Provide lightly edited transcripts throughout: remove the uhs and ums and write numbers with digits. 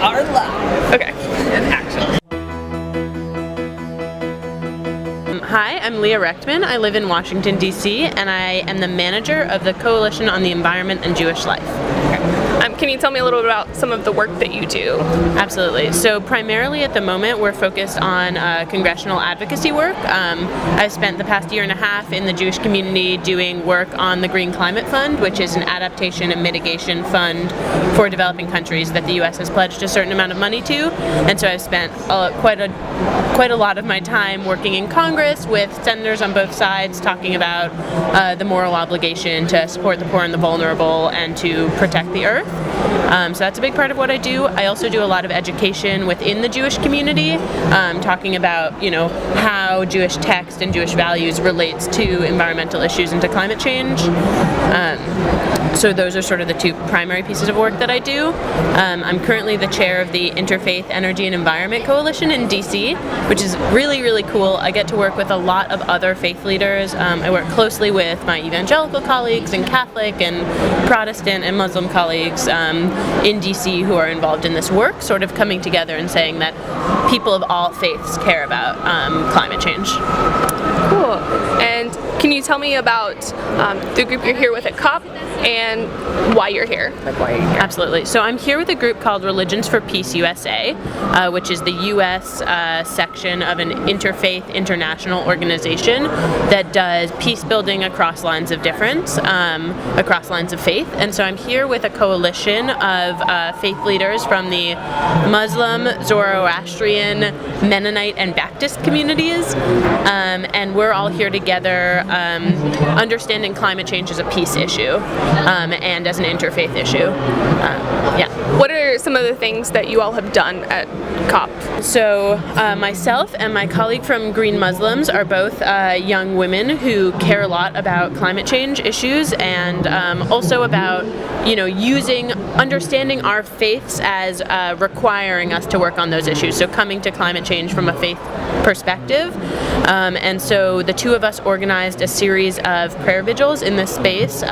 are live. Okay. And action. Hi, I'm Leah Rechtman. I live in Washington, D.C., and I am the manager of the Coalition on the Environment and Jewish Life. Can you tell me a little bit about some of the work that you do? Absolutely. So primarily at the moment we're focused on congressional advocacy work. I've spent the past year and a half in the Jewish community doing work on the Green Climate Fund, which is an adaptation and mitigation fund for developing countries that the U.S. has pledged a certain amount of money to. And so I've spent quite a lot of my time working in Congress with senators on both sides talking about the moral obligation to support the poor and the vulnerable and to protect the earth. So that's a big part of what I do. I also do a lot of education within the Jewish community, talking about, how Jewish text and Jewish values relates to environmental issues and to climate change. So those are sort of the two primary pieces of work that I do. I'm currently the chair of the Interfaith Energy and Environment Coalition in DC, which is really, really cool. I get to work with a lot of other faith leaders. I work closely with my evangelical colleagues and Catholic and Protestant and Muslim colleagues in DC who are involved in this work, sort of coming together and saying that people of all faiths care about climate change. Cool. And can you tell me about the group you're here with at COP and why you're here? Absolutely. So I'm here with a group called Religions for Peace USA, which is the U.S. section of an interfaith international organization that does peace building across lines of difference, across lines of faith. And so I'm here with a coalition of faith leaders from the Muslim, Zoroastrian, Mennonite, and Baptist communities. And we're all here together understanding climate change as a peace issue and as an interfaith issue. What are some of the things that you all have done at COP? So myself and my colleague from Green Muslims are both young women who care a lot about climate change issues and also about understanding our faiths as requiring us to work on those issues. So coming to climate change from a faith perspective. And so the two of us organized a series of prayer vigils in this space,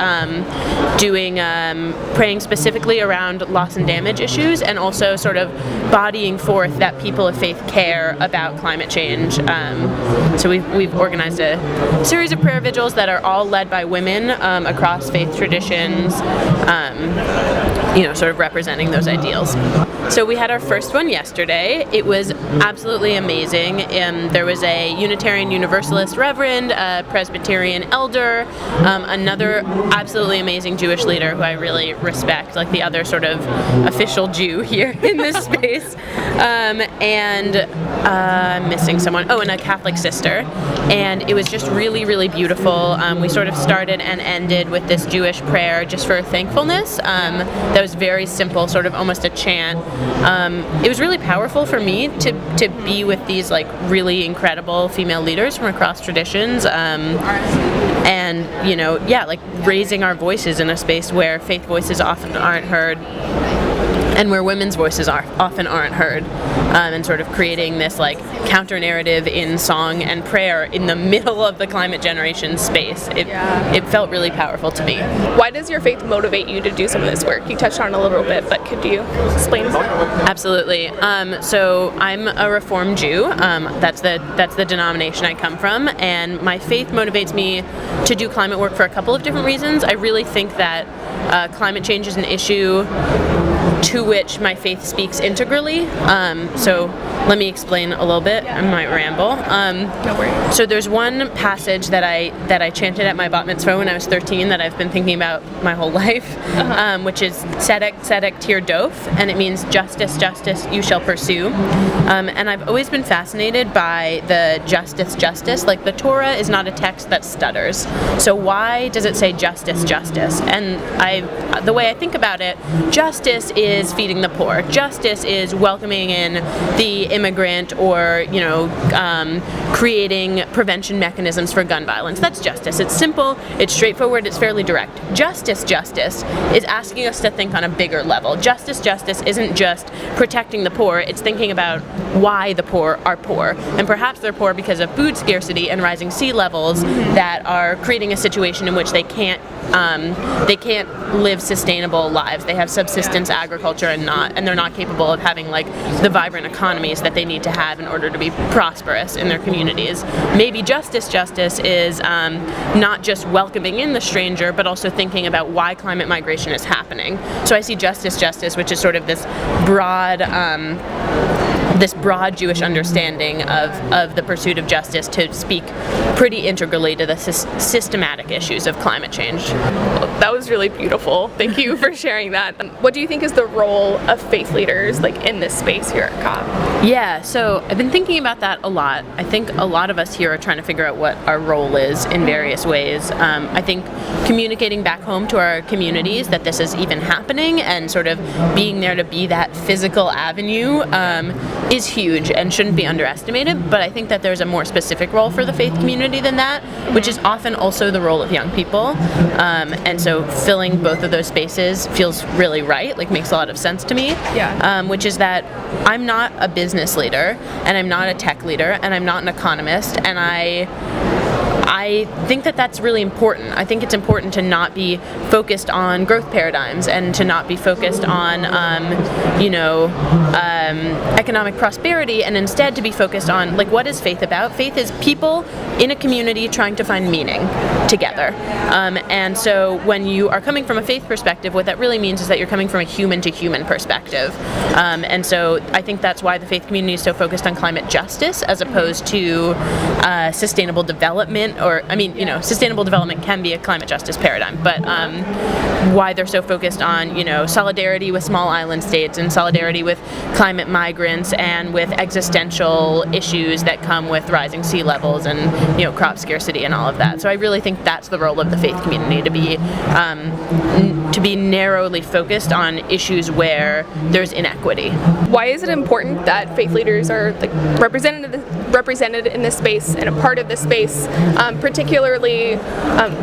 praying specifically around loss and damage issues and also sort of bodying forth that people of faith care about climate change. So we've organized a series of prayer vigils that are all led by women across faith traditions, sort of representing those ideals. So we had our first one yesterday. It was absolutely amazing. There was a Unitarian Universalist reverend, a Presbyterian elder, another absolutely amazing Jewish leader who I really respect, like the other sort of official Jew here in this space, and I'm missing someone. Oh, and a Catholic sister. And it was just really, really beautiful. We sort of started and ended with this Jewish prayer just for thankfulness. That was very simple, sort of almost a chant. It was really powerful for me to be with these really incredible female leaders from across traditions, and raising our voices in a space where faith voices often aren't heard and where women's voices often aren't heard, and sort of creating this counter-narrative in song and prayer in the middle of the climate generation space. It felt really powerful to me. Why does your faith motivate you to do some of this work? You touched on it a little bit, but could you explain more? Absolutely. So I'm a Reformed Jew. That's the denomination I come from, and my faith motivates me to do climate work for a couple of different reasons. I really think that climate change is an issue to which my faith speaks integrally. So let me explain a little bit. I might ramble. No worries. So there's one passage that I chanted at my bat mitzvah when I was 13 that I've been thinking about my whole life, which is Tzedek, Tzedek, Tirdof, and it means justice, justice, you shall pursue. And I've always been fascinated by the justice, justice. Like the Torah is not a text that stutters. So why does it say justice, justice? And the way I think about it, justice is feeding the poor. Justice is welcoming in the immigrant or, creating prevention mechanisms for gun violence. That's justice. It's simple, it's straightforward, it's fairly direct. Justice, justice is asking us to think on a bigger level. Justice, justice isn't just protecting the poor, it's thinking about why the poor are poor. And perhaps they're poor because of food scarcity and rising sea levels that are creating a situation in which they can't they can't live sustainable lives. They have subsistence agriculture and they're not capable of having like the vibrant economies that they need to have in order to be prosperous in their communities. Maybe justice is not just welcoming in the stranger, but also thinking about why climate migration is happening. So I see justice, which is sort of this broad Jewish understanding of the pursuit of justice to speak pretty integrally to the systematic issues of climate change. That was really beautiful. Thank you for sharing that. What do you think is the role of faith leaders like in this space here at COP? Yeah, so I've been thinking about that a lot. I think a lot of us here are trying to figure out what our role is in various ways. I think communicating back home to our communities that this is even happening and sort of being there to be that physical avenue is huge and shouldn't be underestimated, but I think that there's a more specific role for the faith community than that, which is often also the role of young people. And so filling both of those spaces feels really right, like makes a lot of sense to me. Yeah. Which is that I'm not a business leader, and I'm not a tech leader, and I'm not an economist, and I think that that's really important. I think it's important to not be focused on growth paradigms and to not be focused on, economic prosperity, and instead to be focused on, like, what is faith about? Faith is people in a community trying to find meaning together. And so when you are coming from a faith perspective, what that really means is that you're coming from a human-to-human perspective. And so I think that's why the faith community is so focused on climate justice as opposed to sustainable development, sustainable development can be a climate justice paradigm, but why they're so focused on, solidarity with small island states and solidarity with climate migrants and with existential issues that come with rising sea levels and, crop scarcity and all of that. So I really think that's the role of the faith community, to be narrowly focused on issues where there's inequity. Why is it important that faith leaders are like represented in this space and a part of this space, particularly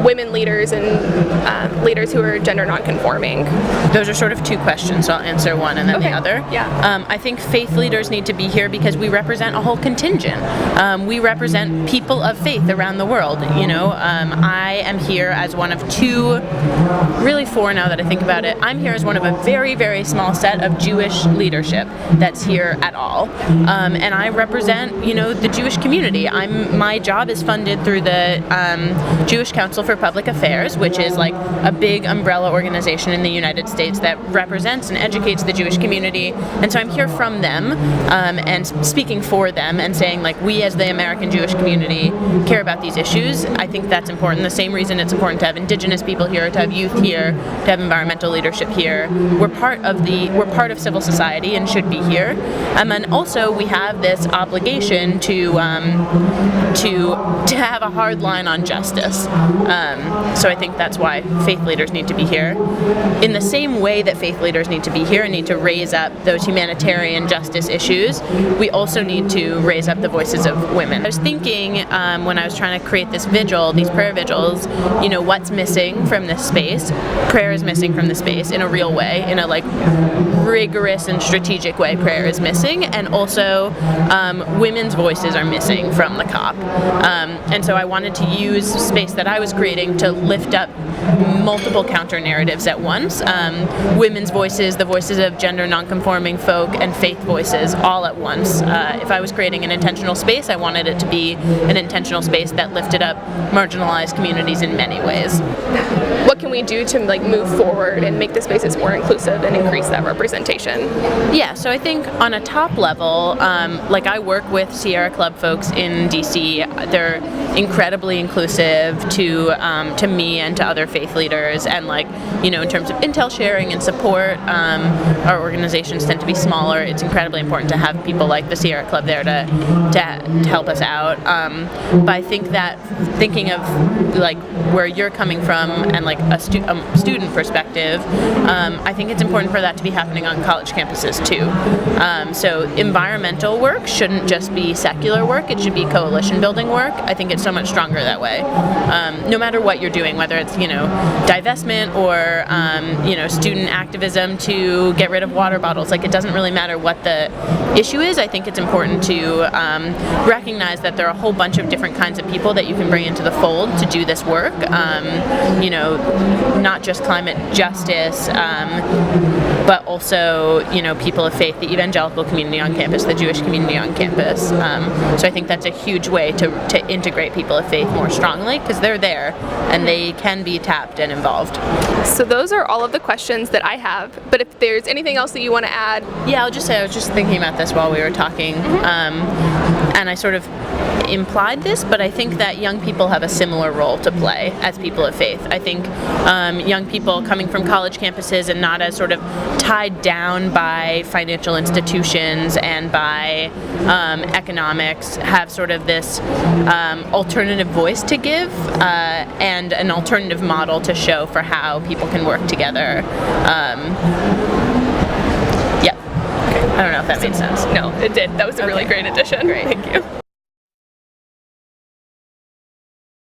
women leaders and leaders who are gender nonconforming? Those are sort of two questions, so I'll answer one and then the other. Yeah. I think faith leaders need to be here because we represent a whole contingent. We represent people of faith around the world. I am here as one of two, really four now that I think about it. I'm here as one of a very, very small set of Jewish leadership that's here at all. And I represent, the Jewish community. My job is funded through the Jewish Council for Public Affairs, which is like a big umbrella organization in the United States that represents and educates the Jewish community. And so I'm here from them and speaking for them and saying, like, we as the American Jewish community care about these issues. I think that's important. The same reason it's important to have indigenous people here, to have youth here, to have environmental leadership here. We're part of civil society and should be here. And also we have this obligation to have a hard line on justice. So I think that's why faith leaders need to be here. In the same way that faith leaders need to be here and need to raise up those humanitarian justice issues, we also need to raise up the voices of women. I was thinking when I was trying to create these prayer vigils, what's missing from this space? Prayer is missing from the space in a real way, in a rigorous and strategic way. Prayer is missing, and also women's voices are missing from the COP. And so I wanted to use space that I was creating to lift up multiple counter narratives at once. Women's voices, the voices of gender nonconforming folk, and faith voices all at once. If I was creating an intentional space, I wanted it to be an intentional space that lifted up marginalized communities in many ways. What can we do to move forward and make the spaces more inclusive and increase that representation? Yeah, so I think on a top level, I work with Sierra Club folks in DC. They're incredibly inclusive to me and to other faith leaders, and in terms of intel sharing and support, our organizations tend to be smaller. It's incredibly important to have people like the Sierra Club there to help us out. But I think that thinking of where you're coming from and a student perspective, I think it's important for that to be happening on college campuses too. So environmental work shouldn't just be secular work, it should be coalition building work. I think it's so much stronger that way. No matter what you're doing, whether it's divestment or student activism to get rid of water bottles. Like, it doesn't really matter what the issue is. I think it's important to recognize that there are a whole bunch of different kinds of people that you can bring into the fold to do this work. Not just climate justice, but also people of faith, the evangelical community on campus, the Jewish community on campus. So I think that's a huge way to integrate people of faith more strongly, because they're there and they can be tapped and involved. So those are all of the questions that I have, but if there's anything else that you want to add. Yeah, I'll just say I was just thinking about this while we were talking, and I sort of implied this, but I think that young people have a similar role to play as people of faith. I think young people coming from college campuses and not as sort of tied down by financial institutions and by economics have sort of this alternative voice to give and an alternative model to show for how people can work together. I don't know if that made sense. No, it did. That was a really great addition. Great. Thank you.